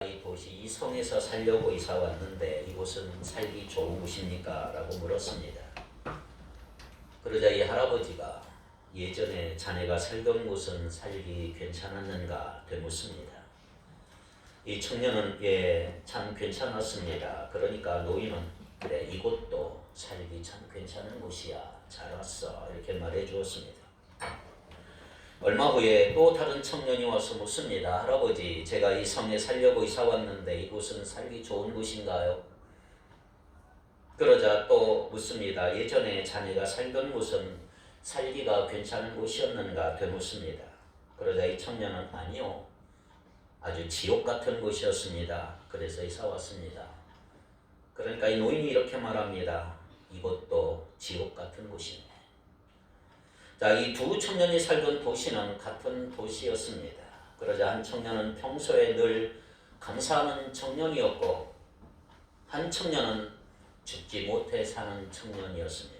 이 도시 이 성에서 살려고 이사 왔는데 이곳은 살기 좋은 곳입니까? 라고 물었습니다. 그러자 이 할아버지가 예전에 자네가 살던 곳은 살기 괜찮았는가 되묻습니다. 이 청년은 예, 참 괜찮았습니다. 그러니까 노인은 그래 이곳도 살기 참 괜찮은 곳이야. 잘 왔어. 이렇게 말해 주었습니다. 얼마 후에 또 다른 청년이 와서 묻습니다. 할아버지, 제가 이 성에 살려고 이사 왔는데 이곳은 살기 좋은 곳인가요? 그러자 또 묻습니다. 예전에 자네가 살던 곳은 살기가 괜찮은 곳이었는가 되묻습니다. 그러자 이 청년은 아니요. 아주 지옥 같은 곳이었습니다. 그래서 이사 왔습니다. 그러니까 이 노인이 이렇게 말합니다. 이곳도 지옥 같은 곳이네. 자, 이 두 청년이 살던 도시는 같은 도시였습니다. 그러자 한 청년은 평소에 늘 감사하는 청년이었고 한 청년은 죽지 못해 사는 청년이었습니다.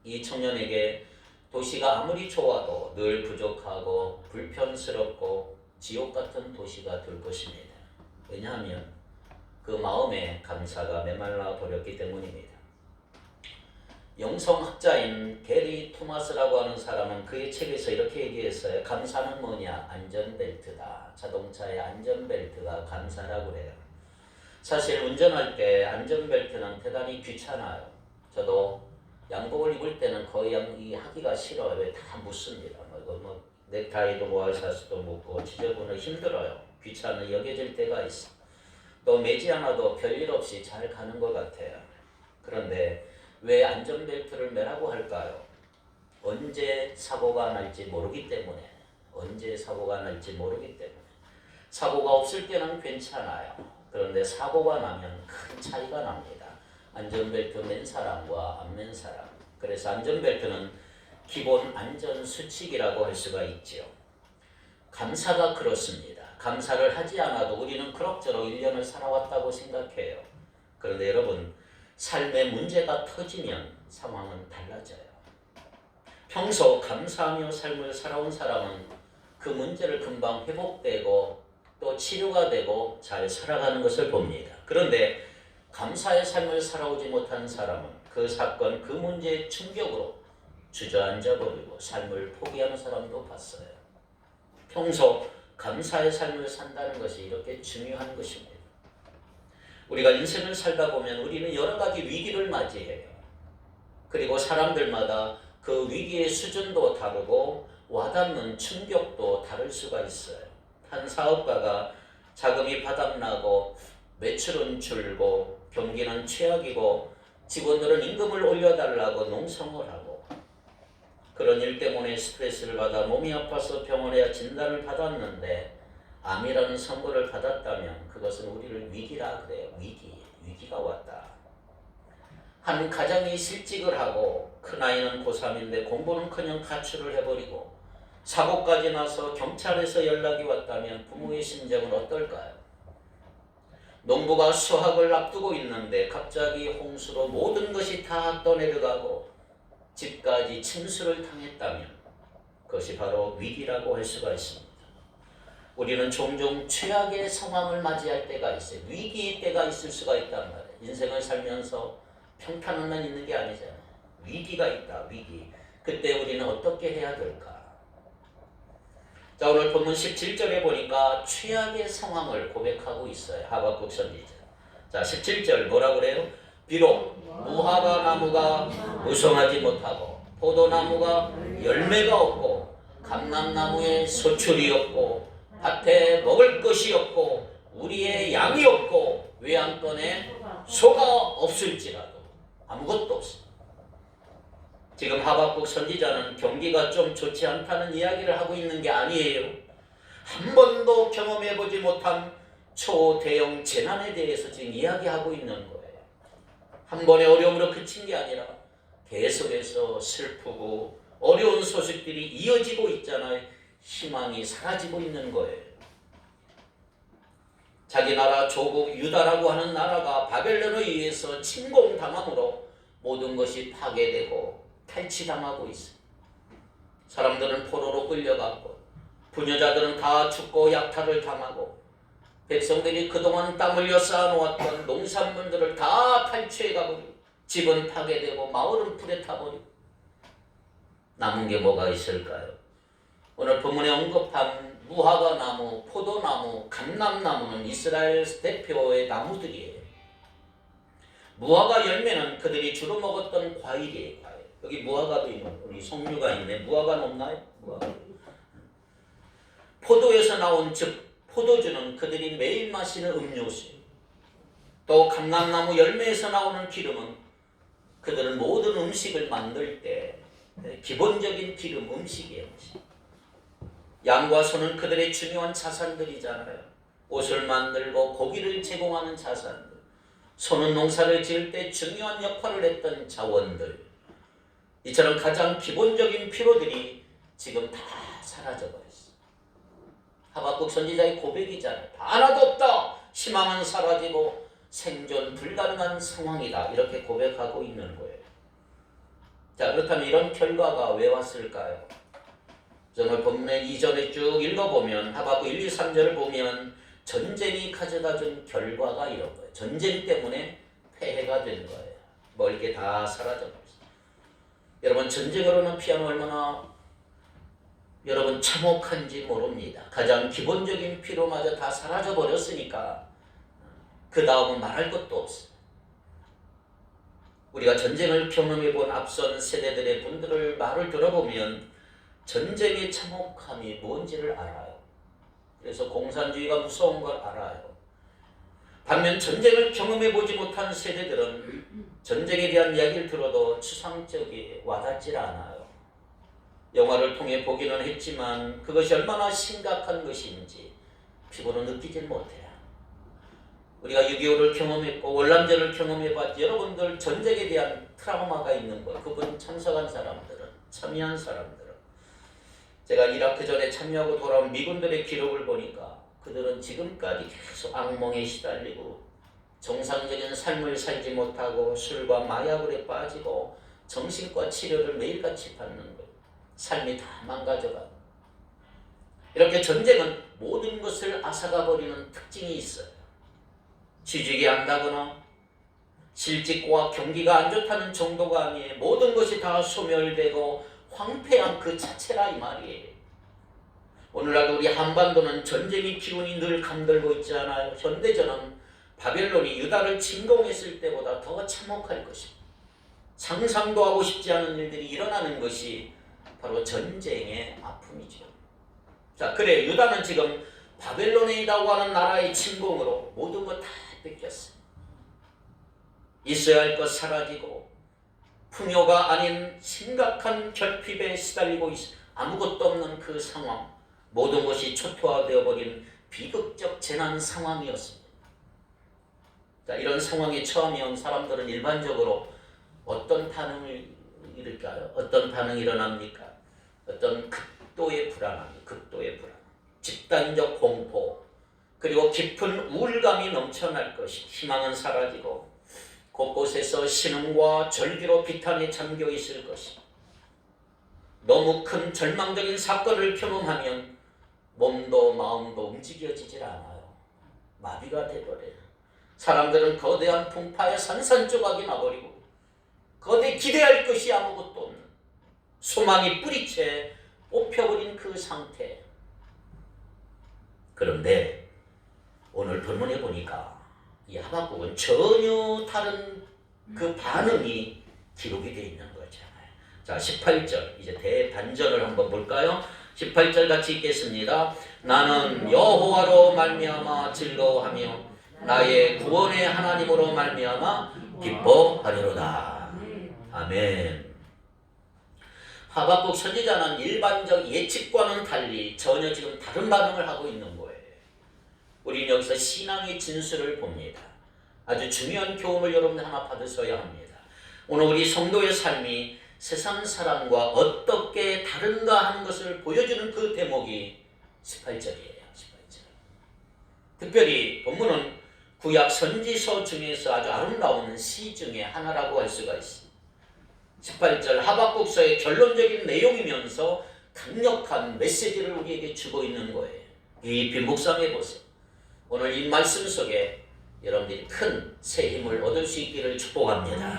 이 청년에게 도시가 아무리 좋아도 늘 부족하고 불편스럽고 지옥 같은 도시가 될 것입니다. 왜냐하면 그 마음에 감사가 메말라 버렸기 때문입니다. 영성학자인 게리 토마스라고 하는 사람은 그의 책에서 이렇게 얘기했어요. 감사는 뭐냐? 안전벨트다. 자동차의 안전벨트가 감사라고 해요. 사실 운전할 때 안전벨트는 대단히 귀찮아요. 저도 양복을 입을 때는 거의 하기가 싫어요. 왜 다 묻습니다. 넥타이도 모아사스도 묻고 지저분을 힘들어요. 귀찮아 여겨질 때가 있어. 또 매지 않아도 별일 없이 잘 가는 것 같아요. 그런데 왜 안전벨트를 매라고 할까요? 언제 사고가 날지 모르기 때문에. 사고가 없을 때는 괜찮아요. 그런데 사고가 나면 큰 차이가 납니다. 안전벨트 맨 사람과 안 맨 사람. 그래서 안전벨트는 기본 안전수칙이라고 할 수가 있죠. 감사가 그렇습니다. 감사를 하지 않아도 우리는 그럭저럭 1년을 살아왔다고 생각해요. 그런데 여러분, 삶의 문제가 터지면 상황은 달라져요. 평소 감사하며 삶을 살아온 사람은 그 문제를 금방 회복되고 또 치료가 되고 잘 살아가는 것을 봅니다. 그런데 감사의 삶을 살아오지 못한 사람은 그 사건, 그 문제의 충격으로 주저앉아버리고 삶을 포기하는 사람도 봤어요. 평소 감사의 삶을 산다는 것이 이렇게 중요한 것입니다. 우리가 인생을 살다 보면 우리는 여러 가지 위기를 맞이해요. 그리고 사람들마다 그 위기의 수준도 다르고 와닿는 충격도 다를 수가 있어요. 한 사업가가 자금이 바닥나고 매출은 줄고 경기는 최악이고 직원들은 임금을 올려달라고 농성을 하고 그런 일 때문에 스트레스를 받아 몸이 아파서 병원에 진단을 받았는데 암이라는 선고를 받았다면 그것은 우리를 위기라 그래요. 위기가 왔다. 한 가정이 실직을 하고 큰아이는 고3인데 공부는커녕 가출을 해버리고 사고까지 나서 경찰에서 연락이 왔다면 부모의 심정은 어떨까요? 농부가 수확을 앞두고 있는데 갑자기 홍수로 모든 것이 다 떠내려가고 집까지 침수를 당했다면 그것이 바로 위기라고 할 수가 있습니다. 우리는 종종 최악의 상황을 맞이할 때가 있어요. 위기의 때가 있을 수가 있단 말이에요. 인생을 살면서 평탄함만 있는 게 아니잖아요. 위기가 있다. 위기. 그때 우리는 어떻게 해야 될까? 자, 오늘 본문 17절에 보니까 최악의 상황을 고백하고 있어요. 하박국 선지자. 자, 17절 뭐라 그래요? 비록 무화과 나무가 무성하지 못하고 포도나무가 열매가 없고 감람나무에 소출이 없고 밭에 먹을 것이 없고 우리의 양이 없고 외양간에 소가 없을지라도 아무것도 없습니다. 지금 하박국 선지자는 경기가 좀 좋지 않다는 이야기를 하고 있는 게 아니에요. 한 번도 경험해보지 못한 초대형 재난에 대해서 지금 이야기하고 있는 거예요. 한 번의 어려움으로 그친 게 아니라 계속해서 슬프고 어려운 소식들이 이어지고 있잖아요. 희망이 사라지고 있는 거예요. 자기 나라 조국 유다라고 하는 나라가 바벨론에 의해서 침공당함으로 모든 것이 파괴되고 탈취당하고 있어요. 사람들은 포로로 끌려가고 부녀자들은 다 죽고 약탈을 당하고 백성들이 그동안 땀 흘려 쌓아놓았던 농산물들을 다 탈취해 가버리고 집은 파괴되고 마을은 불에 타버리고 남은 게 뭐가 있을까요? 오늘 본문에 언급한 무화과 나무, 포도나무, 감람나무는 이스라엘 대표의 나무들이에요. 무화과 열매는 그들이 주로 먹었던 과일이에요. 과일. 여기 무화과도 있는, 우리 석류가 있네. 무화과는 없나요? 무화과. 포도에서 나온 즙, 포도주는 그들이 매일 마시는 음료수예요. 또 감람나무 열매에서 나오는 기름은 그들은 모든 음식을 만들 때 기본적인 기름, 음식이에요. 양과 소는 그들의 중요한 자산들이잖아요. 옷을 만들고 고기를 제공하는 자산들. 소는 농사를 지을 때 중요한 역할을 했던 자원들. 이처럼 가장 기본적인 필요들이 지금 다 사라져버렸어요. 하박국 선지자의 고백이잖아요. 하나도 없다. 희망은 사라지고 생존 불가능한 상황이다. 이렇게 고백하고 있는 거예요. 자, 그렇다면 이런 결과가 왜 왔을까요? 오늘 본문의 이전에 쭉 읽어보면 하박국 1, 2, 3절을 보면 전쟁이 가져다준 결과가 이런 거예요. 전쟁 때문에 폐해가 된 거예요. 뭐 이렇게 다 사라져버렸어요. 여러분, 전쟁으로는 피하면 얼마나 여러분 참혹한지 모릅니다. 가장 기본적인 필요마저 다 사라져버렸으니까 그 다음은 말할 것도 없어요. 우리가 전쟁을 경험해본 앞선 세대들의 분들을 말을 들어보면 전쟁의 참혹함이 뭔지를 알아요. 그래서 공산주의가 무서운 걸 알아요. 반면 전쟁을 경험해보지 못한 세대들은 전쟁에 대한 이야기를 들어도 추상적이 와닿질 않아요. 영화를 통해 보기는 했지만 그것이 얼마나 심각한 것인지 피부로 느끼질 못해요. 우리가 6.25를 경험했고 월남전을 경험해봤지 여러분들 전쟁에 대한 트라우마가 있는 거 그분 참석한 사람들은 참여한 사람들은 제가 이라크 전에 참여하고 돌아온 미군들의 기록을 보니까 그들은 지금까지 계속 악몽에 시달리고 정상적인 삶을 살지 못하고 술과 마약에 빠지고 정신과 치료를 매일같이 받는 거예요. 삶이 다 망가져가고 이렇게 전쟁은 모든 것을 앗아가버리는 특징이 있어요. 취직이 안 나거나 실직과 경기가 안 좋다는 정도가 아니에요. 모든 것이 다 소멸되고 황폐한 그 자체라 이 말이에요. 오늘날 우리 한반도는 전쟁의 기운이 늘 감돌고 있지 않아요. 현대전은 바벨론이 유다를 침공했을 때보다 더 참혹할 것입니다. 상상도 하고 싶지 않은 일들이 일어나는 것이 바로 전쟁의 아픔이죠. 자, 그래 유다는 지금 바벨론에 있다고 하는 나라의 침공으로 모든 것 다 뺏겼어요. 있어야 할 것 사라지고 풍요가 아닌 심각한 결핍에 시달리고 있어 아무것도 없는 그 상황, 모든 것이 초토화되어 버린 비극적 재난 상황이었습니다. 자, 이런 상황에 처함이 온 사람들은 일반적으로 어떤 반응을 일으킬까요? 어떤 반응이 일어납니까? 어떤 극도의 불안함, 극도의 불안, 집단적 공포, 그리고 깊은 우울감이 넘쳐날 것이 희망은 사라지고 곳곳에서 신음과 절기로 비탄에 잠겨 있을 것이 너무 큰 절망적인 사건을 경험하면 몸도 마음도 움직여지질 않아요. 마비가 돼버려요. 사람들은 거대한 풍파에 산산조각이 나버리고 거대 기대할 것이 아무것도 없는 소망이 뿌리채 뽑혀버린 그 상태. 그런데 오늘 본문에 보니까 이 하박국은 전혀 다른 그 반응이 기록이 되어 있는 거잖아요. 자, 18절 이제 대반전을 한번 볼까요? 18절 같이 읽겠습니다. 나는 여호와로 말미암아 즐거워하며 나의 구원의 하나님으로 말미암아 기뻐하리로다. 아멘. 하박국 선지자는 일반적 예측과는 달리 전혀 지금 다른 반응을 하고 있는 거예요. 우리는 여기서 신앙의 진수를 봅니다. 아주 중요한 교훈을 여러분 하나 받으셔야 합니다. 오늘 우리 성도의 삶이 세상 사람과 어떻게 다른가 하는 것을 보여주는 그 대목이 18절이에요. 18절. 특별히 본문은 구약 선지서 중에서 아주 아름다운 시 중에 하나라고 할 수가 있습니다. 18절 하박국서의 결론적인 내용이면서 강력한 메시지를 우리에게 주고 있는 거예요. 깊이 묵상해 보세요. 오늘 이 말씀 속에 여러분들이 큰 새 힘을 얻을 수 있기를 축복합니다.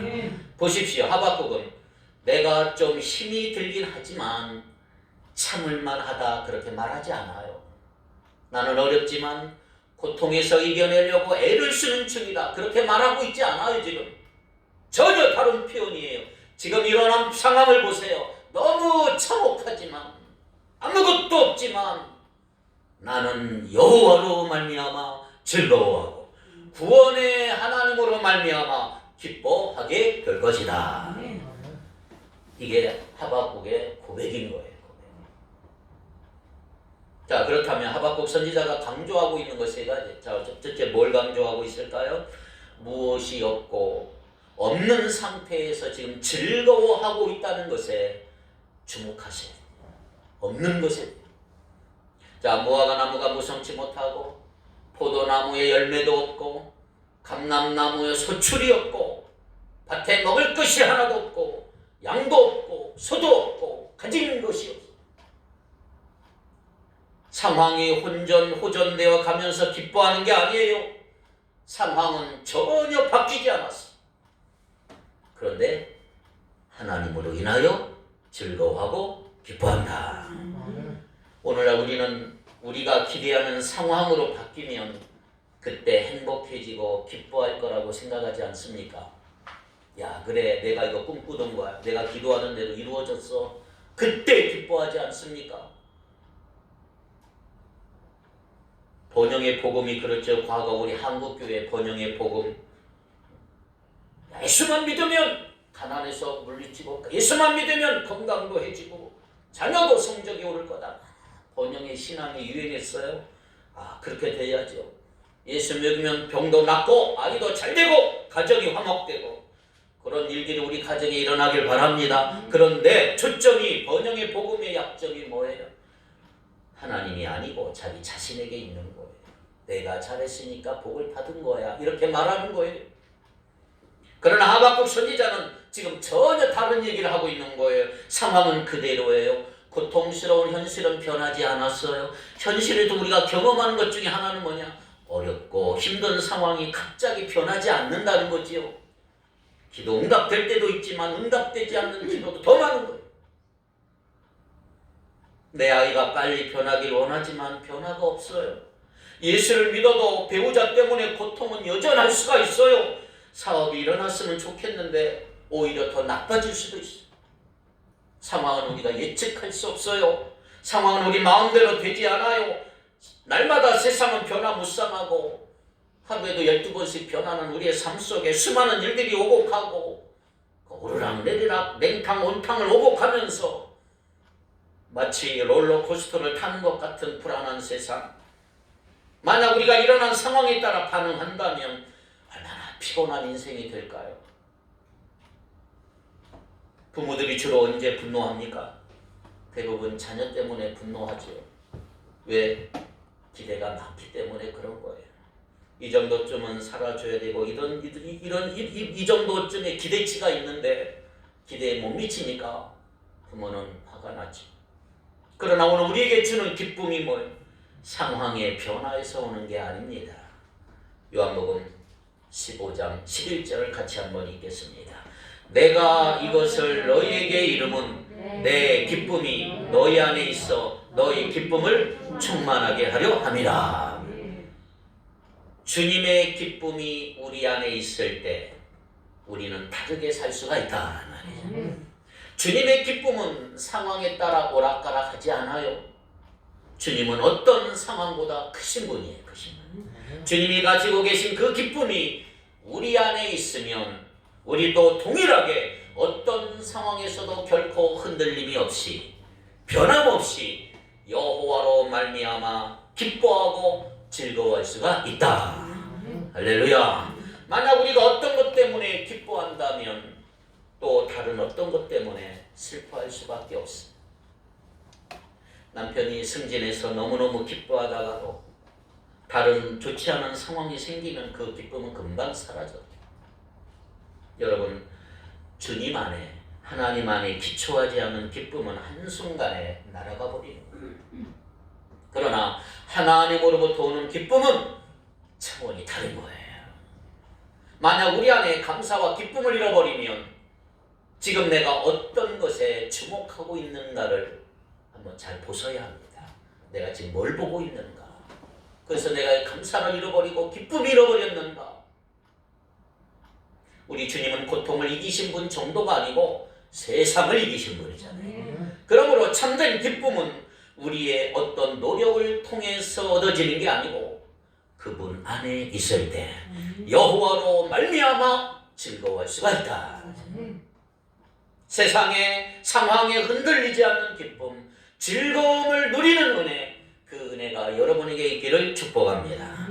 보십시오. 하박국은 내가 좀 힘이 들긴 하지만 참을만 하다 그렇게 말하지 않아요. 나는 어렵지만 고통에서 이겨내려고 애를 쓰는 중이다 그렇게 말하고 있지 않아요. 지금 전혀 다른 표현이에요. 지금 일어난 상황을 보세요. 너무 참혹하지만 아무것도 없지만 나는 여호와로 말미암아 즐거워하고 구원의 하나님으로 말미암아 기뻐하게 될 것이다. 이게 하박국의 고백인 거예요. 자, 그렇다면 하박국 선지자가 강조하고 있는 것 세 가지. 자, 첫째 뭘 강조하고 있을까요? 무엇이 없고 없는 상태에서 지금 즐거워하고 있다는 것에 주목하세요. 없는 것에. 자, 무화과 나무가 무성치 못하고 포도나무에 열매도 없고 감람나무에 소출이 없고 밭에 먹을 것이 하나도 없고 양도 없고 소도 없고 가진 것이 없어. 상황이 호전되어 가면서 기뻐하는 게 아니에요. 상황은 전혀 바뀌지 않았어. 그런데 하나님으로 인하여 즐거워하고 기뻐한다. 오늘날 우리가 기대하는 상황으로 바뀌면 그때 행복해지고 기뻐할 거라고 생각하지 않습니까? 야, 그래, 내가 이거 꿈꾸던 거야. 내가 기도하던 대로 이루어졌어. 그때 기뻐하지 않습니까? 번영의 복음이 그렇죠. 과거 우리 한국교회 번영의 복음. 예수만 믿으면 가난에서 물리치고 예수만 믿으면 건강도 해지고 자녀도 성적이 오를 거다. 번영의 신앙이 유행했어요. 아, 그렇게 돼야죠. 예수 믿으면 병도 낫고 아이도 잘 되고 가정이 화목되고 그런 일들이 우리 가정에 일어나길 바랍니다. 그런데 초점이 번영의 복음의 약점이 뭐예요? 하나님이 아니고 자기 자신에게 있는 거예요. 내가 잘했으니까 복을 받은 거야. 이렇게 말하는 거예요. 그러나 하박국 선지자는 지금 전혀 다른 얘기를 하고 있는 거예요. 상황은 그대로예요. 고통스러운 현실은 변하지 않았어요. 현실에도 우리가 경험하는 것 중에 하나는 뭐냐? 어렵고 힘든 상황이 갑자기 변하지 않는다는 거지요. 기도 응답될 때도 있지만 응답되지 않는 기도도 더 많은 거예요. 내 아이가 빨리 변하길 원하지만 변화가 없어요. 예수를 믿어도 배우자 때문에 고통은 여전할 수가 있어요. 사업이 일어났으면 좋겠는데 오히려 더 나빠질 수도 있어요. 상황은 우리가 예측할 수 없어요. 상황은 우리 마음대로 되지 않아요. 날마다 세상은 변화무쌍하고 하루에도 12번씩 변하는 우리의 삶 속에 수많은 일들이 오고 가고 오르락 내리락 냉탕 온탕을 오고 가면서 마치 롤러코스터를 타는 것 같은 불안한 세상. 만약 우리가 일어난 상황에 따라 반응한다면 얼마나 피곤한 인생이 될까요? 부모들이 주로 언제 분노합니까? 대부분 자녀 때문에 분노하죠. 왜? 기대가 많기 때문에 그런 거예요. 이 정도쯤은 살아줘야 되고 이 정도쯤의 기대치가 있는데 기대에 못 미치니까 부모는 화가 나죠. 그러나 오늘 우리에게 주는 기쁨이 뭐예요? 상황의 변화에서 오는 게 아닙니다. 요한복음 15장 11절을 같이 한번 읽겠습니다. 내가 이것을 너희에게 이름은 내 기쁨이 너희 안에 있어 너희 기쁨을 충만하게 하려 함이라. 주님의 기쁨이 우리 안에 있을 때 우리는 다르게 살 수가 있다 말이죠. 주님의 기쁨은 상황에 따라 오락가락하지 않아요. 주님은 어떤 상황보다 크신 분이에요. 크신 분. 주님이 가지고 계신 그 기쁨이 우리 안에 있으면 우리도 동일하게 어떤 상황에서도 결코 흔들림이 없이 변함없이 여호와로 말미암아 기뻐하고 즐거워할 수가 있다. 할렐루야. 만약 우리가 어떤 것 때문에 기뻐한다면 또 다른 어떤 것 때문에 슬퍼할 수밖에 없습니다. 남편이 승진해서 너무너무 기뻐하다가도 다른 좋지 않은 상황이 생기면 그 기쁨은 금방 사라져요. 여러분, 주님 안에 하나님 안에 기초하지 않는 기쁨은 한순간에 날아가 버리는 거예요. 그러나 하나님으로부터 오는 기쁨은 차원이 다른 거예요. 만약 우리 안에 감사와 기쁨을 잃어버리면 지금 내가 어떤 것에 주목하고 있는가를 한번 잘 보셔야 합니다. 내가 지금 뭘 보고 있는가? 그래서 내가 감사를 잃어버리고 기쁨을 잃어버렸는가? 우리 주님은 고통을 이기신 분 정도가 아니고 세상을 이기신 분이잖아요. 그러므로 참된 기쁨은 우리의 어떤 노력을 통해서 얻어지는 게 아니고 그분 안에 있을 때 여호와로 말미암아 즐거워할 수가 있다. 세상의 상황에 흔들리지 않는 기쁨, 즐거움을 누리는 은혜, 그 은혜가 여러분에게 있기를 축복합니다.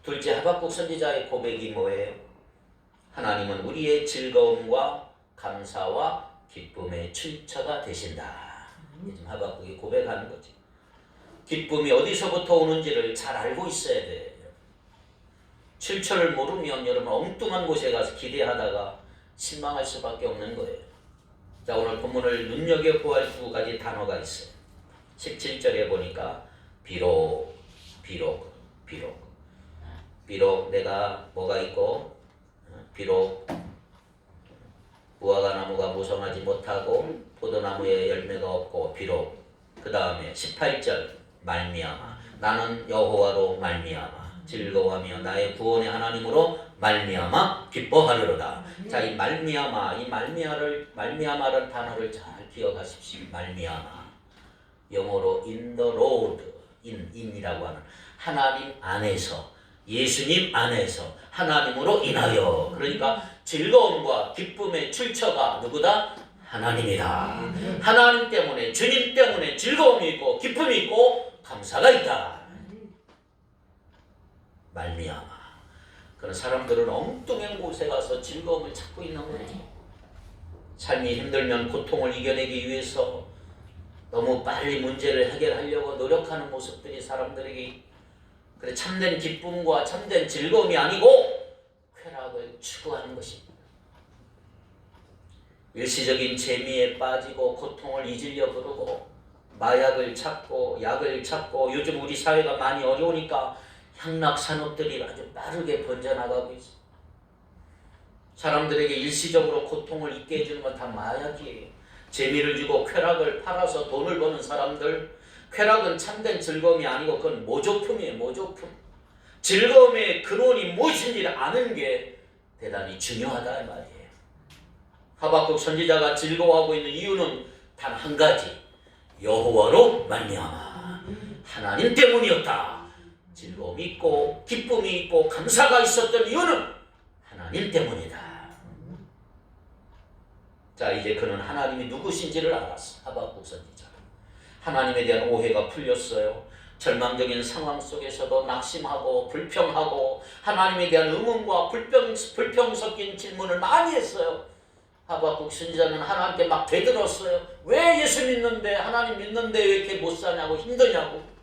둘째, 하박국 선지자의 고백이 뭐예요? 하나님은 우리의 즐거움과 감사와 기쁨의 출처가 되신다. 지금 하박국이 고백하는 거죠. 기쁨이 어디서부터 오는지를 잘 알고 있어야 돼요. 출처를 모르면 여러분 엉뚱한 곳에 가서 기대하다가 실망할 수밖에 없는 거예요. 자, 오늘 본문을 눈여겨보아야 할 두 가지 단어가 있어요. 17절에 보니까 비록 내가 뭐가 있고, 비록 무화과 나무가 무성하지 못하고 포도나무에 열매가 없고, 비록 그 다음에 18절 말미암아 나는 여호와로 말미암아 즐거워하며 나의 구원의 하나님으로 말미암아 기뻐하리로다. 자, 이 말미암아, 이 말미암아라는 단어를 잘 기억하십시오. 말미암아, 영어로 in the Lord, in이라고 하는 하나님 안에서, 예수님 안에서 하나님으로 인하여. 그러니까 즐거움과 기쁨의 출처가 누구다? 하나님이다. 하나님 때문에, 주님 때문에 즐거움이 있고 기쁨이 있고 감사가 있다. 말미암아. 그런 사람들은 엉뚱한 곳에 가서 즐거움을 찾고 있는 거죠. 삶이 힘들면 고통을 이겨내기 위해서 너무 빨리 문제를 해결하려고 노력하는 모습들이 사람들에게, 그래 참된 기쁨과 참된 즐거움이 아니고 쾌락을 추구하는 것입니다. 일시적인 재미에 빠지고 고통을 잊으려 그러고 마약을 찾고 약을 찾고, 요즘 우리 사회가 많이 어려우니까 향락 산업들이 아주 빠르게 번져나가고 있어요. 사람들에게 일시적으로 고통을 잊게 해주는 건 다 마약이에요. 재미를 주고 쾌락을 팔아서 돈을 버는 사람들, 쾌락은 참된 즐거움이 아니고 그건 모조품이에요. 모조품. 즐거움의 근원이 무엇인지를 아는 게 대단히 중요하다 이 말이에요. 하박국 선지자가 즐거워하고 있는 이유는 단 한 가지, 여호와로 말미암아 하나님 때문이었다. 즐거움이 있고 기쁨이 있고 감사가 있었던 이유는 하나님 때문이다. 자, 이제 그는 하나님이 누구신지를 알았어. 하박국 선지자. 하나님에 대한 오해가 풀렸어요. 절망적인 상황 속에서도 낙심하고 불평하고 하나님에 대한 의문과 불평 섞인 질문을 많이 했어요. 하박국 선지자는 하나님께 막 되들었어요. 왜 예수 믿는데, 하나님 믿는데 왜 이렇게 못 사냐고, 힘드냐고.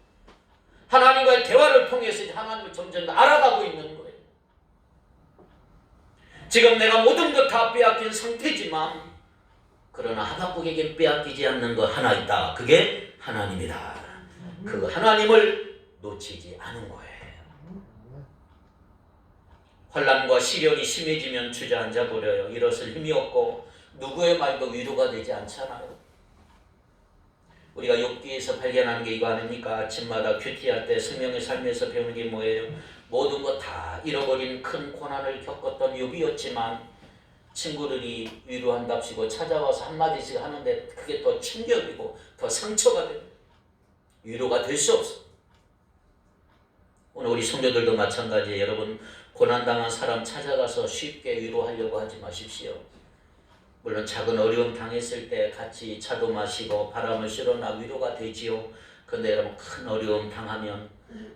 하나님과의 대화를 통해서 하나님을 점점 알아가고 있는 거예요. 지금 내가 모든 것 다 빼앗긴 상태지만, 그러나 하박국에게 빼앗기지 않는 것 하나 있다. 그게 하나님이다. 그 하나님을 놓치지 않은 거예요. 환난과 시련이 심해지면 주저앉아 버려요. 일어설 힘이 없고 누구의 말도 위로가 되지 않잖아요. 우리가 욥기에서 발견하는 게 이거 아닙니까? 아침마다 큐티할 때 생명의 삶에서 배우는 게 뭐예요? 모든 것 다 잃어버린 큰 고난을 겪었던 욥이었지만 친구들이 위로한답시고 찾아와서 한마디씩 하는데 그게 더 충격이고 더 상처가 됩니다. 위로가 될 수 없어. 오늘 우리 성도들도 마찬가지예요. 여러분, 고난당한 사람 찾아가서 쉽게 위로하려고 하지 마십시오. 물론 작은 어려움 당했을 때 같이 차도 마시고 바람을 쐬러나 위로가 되지요. 그런데 여러분, 큰 어려움 당하면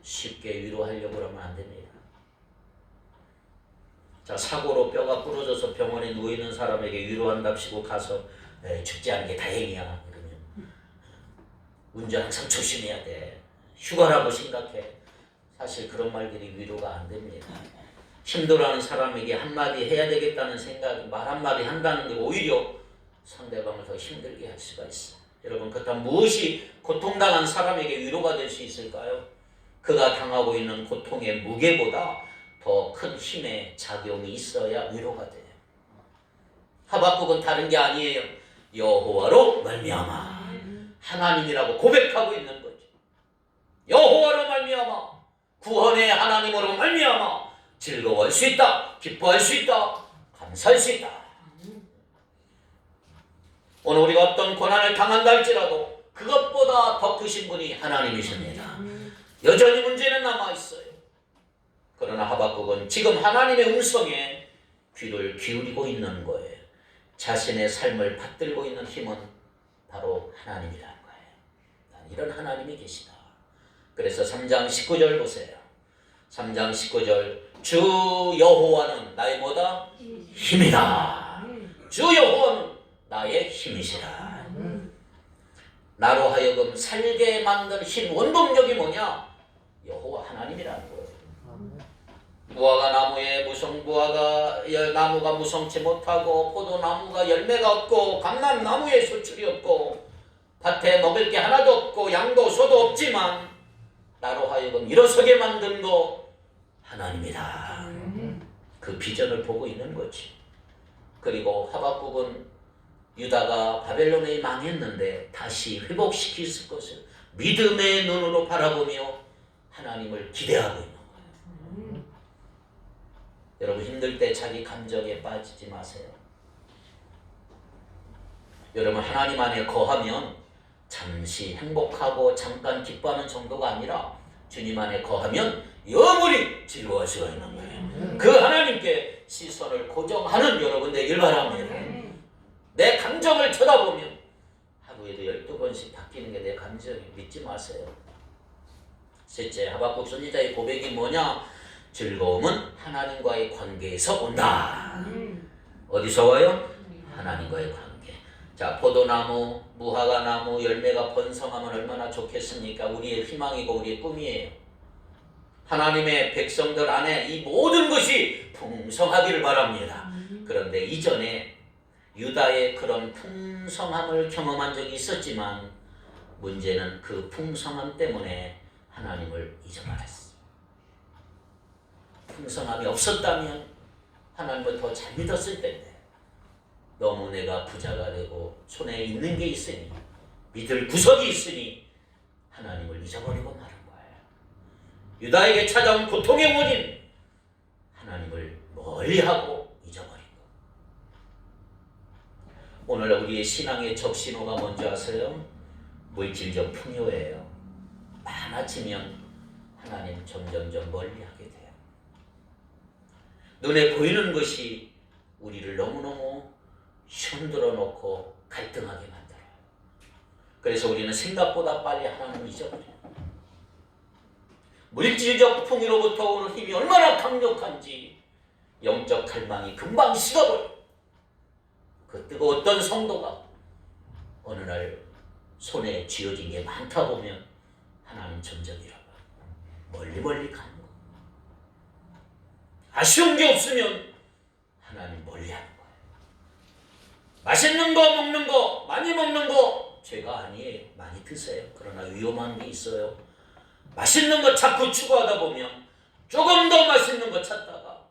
쉽게 위로하려고 하면 안 됩니다. 자, 사고로 뼈가 부러져서 병원에 누워있는 사람에게 위로한답시고 가서 죽지 않은 게 다행이야 그러면 운전 항상 조심해야 돼, 휴가라고 생각해. 사실 그런 말들이 위로가 안 됩니다. 힘들어하는 사람에게 한마디 해야 되겠다는 생각, 말 한마디 한다는 게 오히려 상대방을 더 힘들게 할 수가 있어요. 여러분, 그렇다면 무엇이 고통당한 사람에게 위로가 될 수 있을까요? 그가 당하고 있는 고통의 무게보다 더 큰 힘의 작용이 있어야 위로가 돼요. 하박국은 다른 게 아니에요. 여호와로 말미암아 하나님이라고 고백하고 있는 거죠. 여호와로 말미암아 구원의 하나님으로 말미암아 즐거워할 수 있다, 기뻐할 수 있다, 감사할 수 있다. 오늘 우리가 어떤 고난을 당한다 할지라도 그것보다 더 크신 분이 하나님이십니다. 여전히 문제는 남아있어요. 그러나 하박국은 지금 하나님의 음성에 귀를 기울이고 있는 거예요. 자신의 삶을 받들고 있는 힘은 바로 하나님이라는 거예요. 이런 하나님이 계시다. 그래서 3장 19절 보세요. 3장 19절 주 여호와는 나의 뭐다? 힘이다. 주 여호와는 나의 힘이시라. 나로 하여금 살게 만든 힘, 원동력이 뭐냐? 여호와 하나님이라는 거예요. 무화과 나무에 나무가 무성치 못하고 포도나무가 열매가 없고 감람나무에 수출이 없고 밭에 먹을 게 하나도 없고 양도 소도 없지만 나로 하여금 일어서게 만든 거 하나님이다. 그 비전을 보고 있는 거지. 그리고 하박국은 유다가 바벨론에 망했는데 다시 회복시킬 것을 믿음의 눈으로 바라보며 하나님을 기대하고 있는 거예요. 여러분 힘들 때 자기 감정에 빠지지 마세요. 여러분 하나님 안에 거하면 잠시 행복하고 잠깐 기뻐하는 정도가 아니라 주님 안에 거하면 영원히 즐거워할 수가 있는 거예요. 그 하나님께 시선을 고정하는 여러분 되길 바랍니다. 내 감정을 쳐다보면 하루에도 12번씩 바뀌는 게 내 감정이 믿지 마세요. 셋째, 하박국 선지자의 고백이 뭐냐? 즐거움은 하나님과의 관계에서 온다. 어디서 와요? 하나님과의 관계. 자, 포도나무, 무화과나무 열매가 번성하면 얼마나 좋겠습니까? 우리의 희망이고 우리의 꿈이에요. 하나님의 백성들 안에 이 모든 것이 풍성하기를 바랍니다. 그런데 이전에 유다의 그런 풍성함을 경험한 적이 있었지만 문제는 그 풍성함 때문에 하나님을 잊어버렸어요. 풍성함이 없었다면 하나님을 더 잘 믿었을 텐데 너무 내가 부자가 되고 손에 있는 게 있으니 믿을 구석이 있으니 하나님을 잊어버리고 마는 거예요. 유다에게 찾아온 고통의 원인 하나님을 멀리하고 잊어버린 것. 오늘 우리의 신앙의 적신호가 뭔지 아세요? 물질적 풍요예요. 많아지면 하나님 점점점 멀리하게 돼요. 눈에 보이는 것이 우리를 너무너무 흔들어 놓고 갈등하게 만들어요. 그래서 우리는 생각보다 빨리 하나님을 잊어버려요. 물질적 풍요로부터 오는 힘이 얼마나 강력한지 영적 갈망이 금방 식어버려요. 그 뜨거웠던 성도가 어느 날 손에 쥐어진 게 많다 보면 하나님 점점 잃어버려요. 멀리 가는 거. 아쉬운 게 없으면 하나님 멀리하는 거예요. 맛있는 거 먹는 거 많이 먹는 거 죄가 아니에요. 많이 드세요. 그러나 위험한 게 있어요. 맛있는 거 자꾸 추구하다 보면 조금 더 맛있는 거 찾다가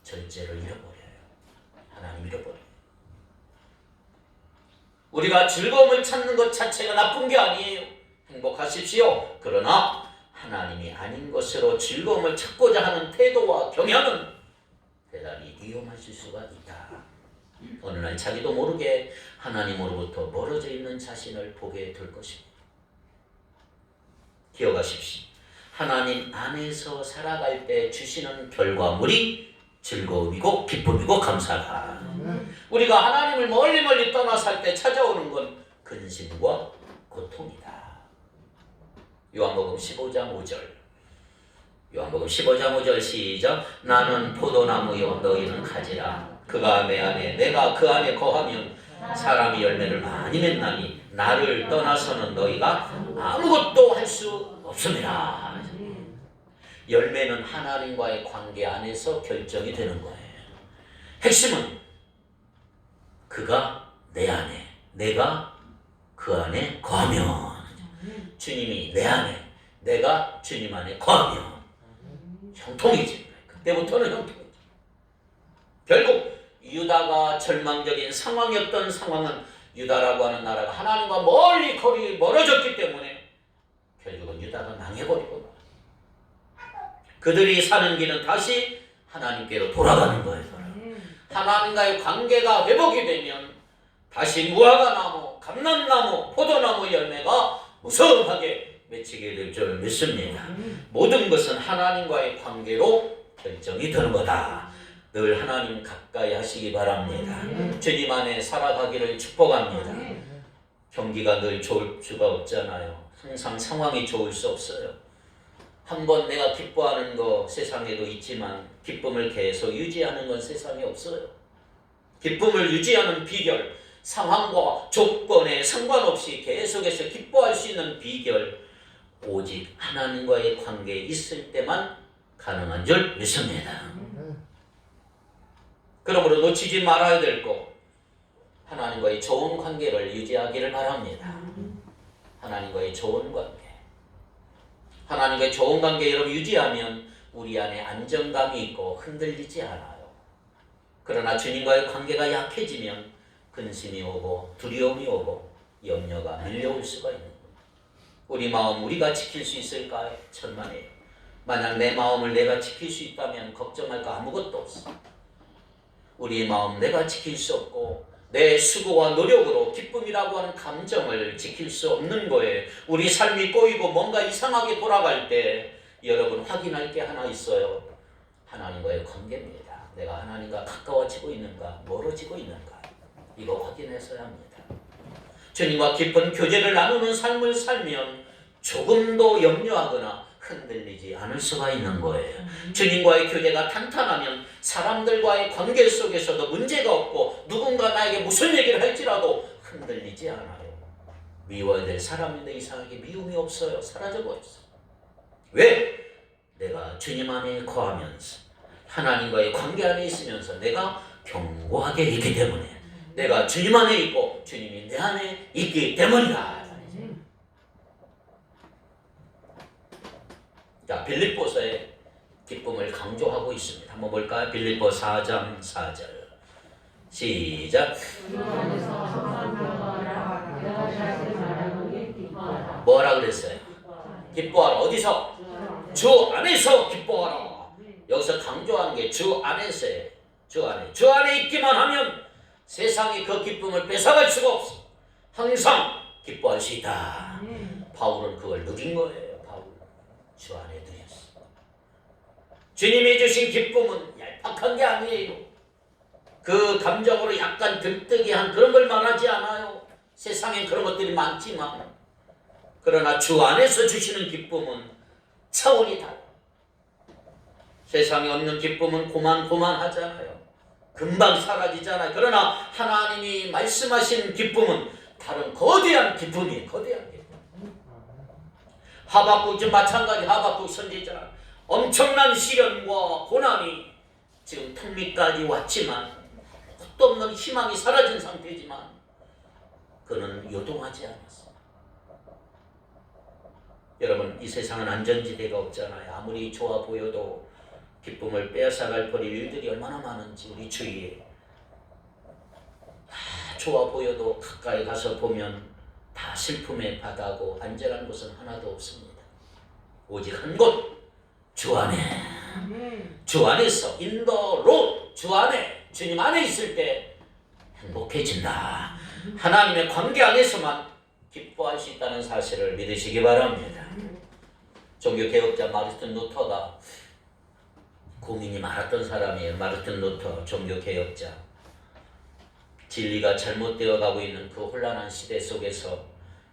절제를 잃어버려요. 하나님 잃어버려요. 우리가 즐거움을 찾는 것 자체가 나쁜 게 아니에요. 행복하십시오. 그러나 하나님이 아닌 것으로 즐거움을 찾고자 하는 태도와 경향은 대단히 위험하실 수가 있다. 어느 날 자기도 모르게 하나님으로부터 멀어져 있는 자신을 보게 될 것입니다. 기억하십시오. 하나님 안에서 살아갈 때 주시는 결과물이 즐거움이고 기쁨이고 감사다. 우리가 하나님을 멀리 떠나 살 때 찾아오는 건 근심과 고통이다. 요한복음 15장 5절. 요한복음 15장 5절 시작. 나는 포도나무요 너희는 가지라. 그가 내 안에 내가 그 안에 거하면 사람이 열매를 많이 맺나니 나를 떠나서는 너희가 아무것도 할 수 없습니다. 열매는 하나님과의 관계 안에서 결정이 되는 거예요. 핵심은 그가 내 안에 내가 그 안에 거하면 주님이 내 안에 내가 주님 안에 거하면 형통해지는 거예요. 그때 때부터는 형통이죠. 결국 유다가 절망적인 상황이었던 상황은 유다라고 하는 나라가 하나님과 멀리 거리 멀어졌기 때문에 결국은 유다가 망해버리고 그들이 사는 길은 다시 하나님께로 돌아가는 거예요. 하나님과의 관계가 회복이 되면 다시 무화과나무, 감람나무, 포도나무 열매가 무성하게 맺히게 될 줄 믿습니다. 모든 것은 하나님과의 관계로 결정이 되는 거다. 늘 하나님 가까이 하시기 바랍니다. 주님 안에 살아가기를 축복합니다. 경기가 늘 좋을 수가 없잖아요. 항상 상황이 좋을 수 없어요. 한번 내가 기뻐하는 거 세상에도 있지만 기쁨을 계속 유지하는 건 세상에 없어요. 기쁨을 유지하는 비결, 상황과 조건에 상관없이 계속해서 기뻐할 수 있는 비결, 오직 하나님과의 관계에 있을 때만 가능한 줄 믿습니다. 그러므로 놓치지 말아야 될 것, 하나님과의 좋은 관계를 유지하기를 바랍니다. 하나님과의 좋은 관계. 하나님과의 좋은 관계 여러분 유지하면 우리 안에 안정감이 있고 흔들리지 않아요. 그러나 주님과의 관계가 약해지면 근심이 오고 두려움이 오고 염려가 밀려올 수가 있는 거예요. 우리 마음 우리가 지킬 수 있을까요? 천만에요. 만약 내 마음을 내가 지킬 수 있다면 걱정할 거 아무것도 없어. 우리의 마음 내가 지킬 수 없고 내 수고와 노력으로 기쁨이라고 하는 감정을 지킬 수 없는 거예요. 우리 삶이 꼬이고 뭔가 이상하게 돌아갈 때 여러분 확인할 게 하나 있어요. 하나님과의 관계입니다. 내가 하나님과 가까워지고 있는가 멀어지고 있는가 이거 확인해서야 합니다. 주님과 깊은 교제를 나누는 삶을 살면 조금도 염려하거나 흔들리지 않을 수가 있는 거예요. 주님과의 교제가 탄탄하면 사람들과의 관계 속에서도 문제가 없고 누군가 나에게 무슨 얘기를 할지라도 흔들리지 않아요. 미워야 될 사람인데 이상하게 미움이 없어요. 사라져버렸어. 왜? 내가 주님 안에 거하면서 하나님과의 관계 안에 있으면서 내가 견고하게 있기 때문에 내가 주님 안에 있고 주님이 내 안에 있기 때문이다. 자, 빌립보서의 기쁨을 강조하고 있습니다. 한번 볼까요? 빌립보 4장 4절 시작. 뭐라 그랬어요? 기뻐하라. 어디서? 주 안에서 기뻐하라. 여기서 강조하는 게 주 안에서예요. 주 안에 있기만 하면 세상이 그 기쁨을 뺏어갈 수가 없어. 항상 기뻐할 수 있다. 바울은 그걸 누린 거예요. 주 안에 누렸어. 주님이 주신 기쁨은 얄팍한 게 아니에요. 그 감정으로 약간 들뜨기한 그런 걸 말하지 않아요. 세상엔 그런 것들이 많지만 그러나 주 안에서 주시는 기쁨은 차원이 달라요. 세상에 없는 기쁨은 고만고만하잖아요. 금방 사라지잖아요. 그러나 하나님이 말씀하신 기쁨은 다른 거대한 기쁨이에요. 거대한 기쁨. 하박국도 마찬가지. 하박국 선지자 엄청난 시련과 고난이 지금 턱밑까지 왔지만 끝도 없는 희망이 사라진 상태지만 그는 요동하지 않았어. 여러분 이 세상은 안전지대가 없잖아요. 아무리 좋아 보여도 기쁨을 빼앗아갈 버릴 일들이 얼마나 많은지 우리 주위에 다 좋아 보여도 가까이 가서 보면 다 슬픔의 바다고 안전한 곳은 하나도 없습니다. 오직 한 곳, 주 안에. 주 안에서 인더로 주 안에 주님 안에 있을 때 행복해진다. 하나님의 관계 안에서만 기뻐할 수 있다는 사실을 믿으시기 바랍니다. 종교개혁자 마르틴 루터가 고민이 많았던 사람이에요. 마르틴 루터 종교개혁자. 진리가 잘못되어 가고 있는 그 혼란한 시대 속에서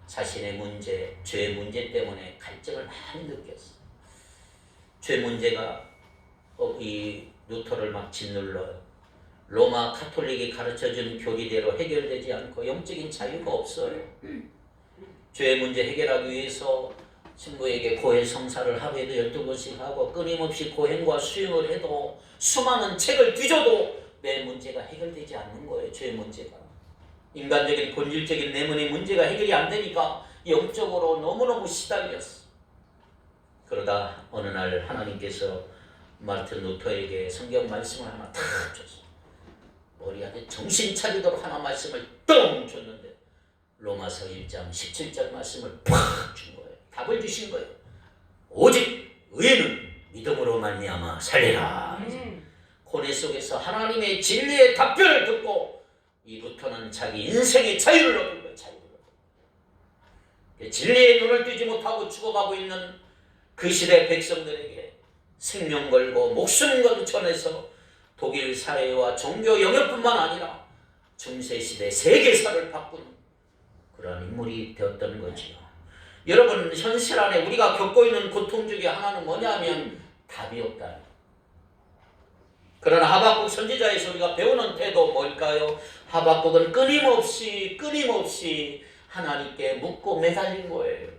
자신의 문제, 죄 문제 때문에 갈증을 많이 느꼈어. 죄 문제가 이 루터를 막 짓눌러요. 로마 카톨릭이 가르쳐준 교리대로 해결되지 않고 영적인 자유가 없어요. 죄 문제 해결하기 위해서 신부에게 고해 성사를 하루에도 12번씩 하고 끊임없이 고행과 수행을 해도 수많은 책을 뒤져도 내 문제가 해결되지 않는 거예요. 죄 문제가. 인간적인 본질적인 내면의 문제가 해결이 안 되니까 영적으로 너무너무 시달렸어. 그러다 어느 날 하나님께서 마르틴 루터에게 성경 말씀을 하나 탁 줬어. 머리한테 정신 차리도록 하나 말씀을 똥 줬는데 로마서 1장 17절 말씀을 팍 준 거예요. 답을 주신 거예요. 오직 의인은 믿음으로 말미암아 살리라. 고뇌 속에서 하나님의 진리의 답변을 듣고 이 루터는 자기 인생의 자유를 얻은 거예요. 자유를. 진리의 눈을 뜨지 못하고 죽어가고 있는 그 시대 백성들에게 생명 걸고 목숨 걸고 전해서 독일 사회와 종교 영역뿐만 아니라 중세시대 세계사를 바꾼 그러한 인물이 되었던 거지요. 여러분, 현실 안에 우리가 겪고 있는 고통 중에 하나는 뭐냐면 답이 없다. 그러나 하박국 선지자에서 우리가 배우는 태도 뭘까요? 하박국은 끊임없이 하나님께 묻고 매달린 거예요.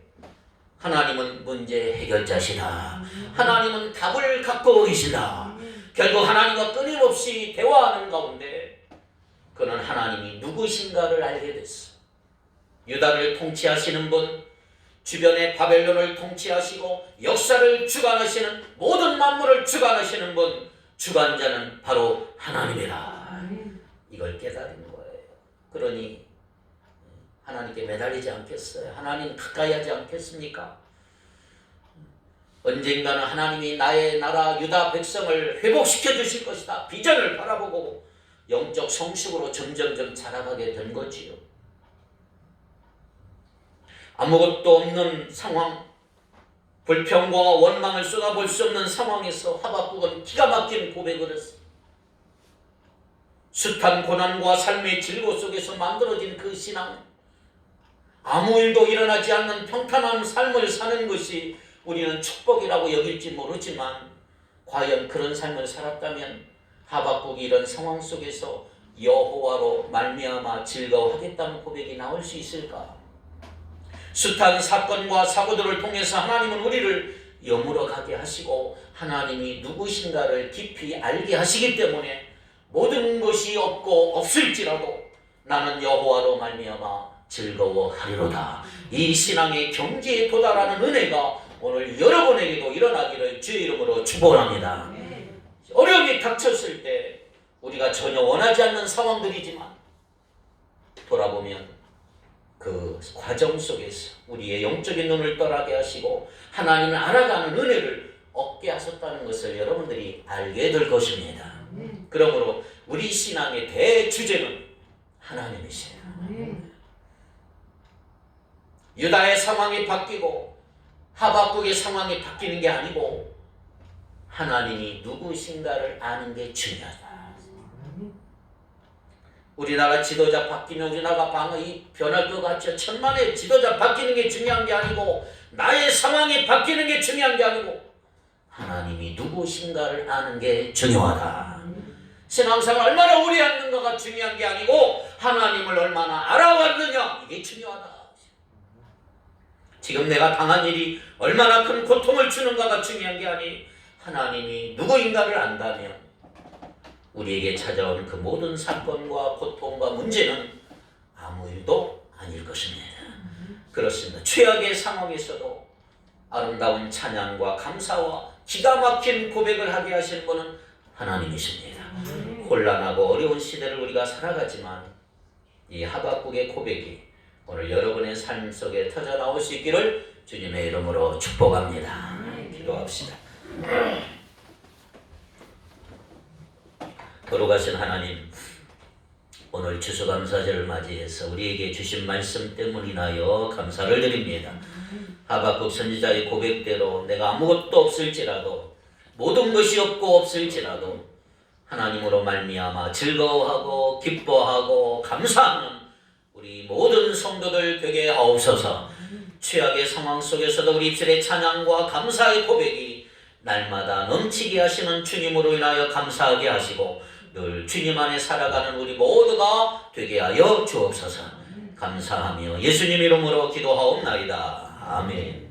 하나님은 문제 해결자시다. 하나님은 답을 갖고 계시다. 결국 하나님과 끊임없이 대화하는 가운데 그는 하나님이 누구신가를 알게 됐어. 유다를 통치하시는 분, 주변의 바벨론을 통치하시고 역사를 주관하시는, 모든 만물을 주관하시는 분, 주관자는 바로 하나님이라. 이걸 깨달은 거예요. 그러니 하나님께 매달리지 않겠어요? 하나님 가까이 하지 않겠습니까? 언젠가는 하나님이 나의 나라 유다 백성을 회복시켜 주실 것이다. 비전을 바라보고 영적 성숙으로 점점점 자라가게 된 거지요. 아무것도 없는 상황, 불평과 원망을 쏟아볼 수 없는 상황에서 하박국은 기가 막힌 고백을 했어. 숱한 고난과 삶의 질고 속에서 만들어진 그 신앙, 아무 일도 일어나지 않는 평탄한 삶을 사는 것이 우리는 축복이라고 여길지 모르지만 과연 그런 삶을 살았다면 하박국이 이런 상황 속에서 여호와로 말미암아 즐거워하겠다는 고백이 나올 수 있을까? 숱한 사건과 사고들을 통해서 하나님은 우리를 여물어 가게 하시고 하나님이 누구신가를 깊이 알게 하시기 때문에 모든 것이 없고 없을지라도 나는 여호와로 말미암아 즐거워하리로다. 이 신앙의 경지에 도달하는 은혜가 오늘 여러분에게도 일어나기를 주의 이름으로 축복합니다. 어려움이 닥쳤을 때 우리가 전혀 원하지 않는 상황들이지만 돌아보면 그 과정 속에서 우리의 영적인 눈을 떠나게 하시고 하나님을 알아가는 은혜를 얻게 하셨다는 것을 여러분들이 알게 될 것입니다. 그러므로 우리 신앙의 대주제는 하나님이세요. 유다의 상황이 바뀌고 하박국의 상황이 바뀌는 게 아니고 하나님이 누구신가를 아는 게 중요하다. 우리나라 지도자 바뀌면 우리나라가 방어이 변할 것 같죠. 천만의 지도자 바뀌는 게 중요한 게 아니고 나의 상황이 바뀌는 게 중요한 게 아니고 하나님이 누구신가를 아는 게 중요하다. 신앙생활 얼마나 오래 했는가가 중요한 게 아니고 하나님을 얼마나 알아왔느냐 이게 중요하다. 지금 내가 당한 일이 얼마나 큰 고통을 주는가가 중요한 게 아니 하나님이 누구인가를 안다면 우리에게 찾아온 그 모든 사건과 고통과 문제는 아무 일도 아닐 것입니다. 그렇습니다. 최악의 상황에서도 아름다운 찬양과 감사와 기가 막힌 고백을 하게 하시는 분은 하나님이십니다. 혼란하고 어려운 시대를 우리가 살아가지만 이 하박국의 고백이 오늘 여러분의 삶 속에 터져 나올 수 있기를 주님의 이름으로 축복합니다. 기도합시다. 거룩하신 하나님, 오늘 추수감사절을 맞이해서 우리에게 주신 말씀 때문에 인하여 감사를 드립니다. 하박국 선지자의 고백대로 내가 아무것도 없을지라도 모든 것이 없고 없을지라도 하나님으로 말미암아 즐거워하고 기뻐하고 감사하는 우리 모든 성도들 되게 하옵소서. 최악의 상황 속에서도 우리 입술의 찬양과 감사의 고백이 날마다 넘치게 하시는 주님으로 인하여 감사하게 하시고 늘 주님 안에 살아가는 우리 모두가 되게 하여 주옵소서. 감사하며 예수님 이름으로 기도하옵나이다. 아멘.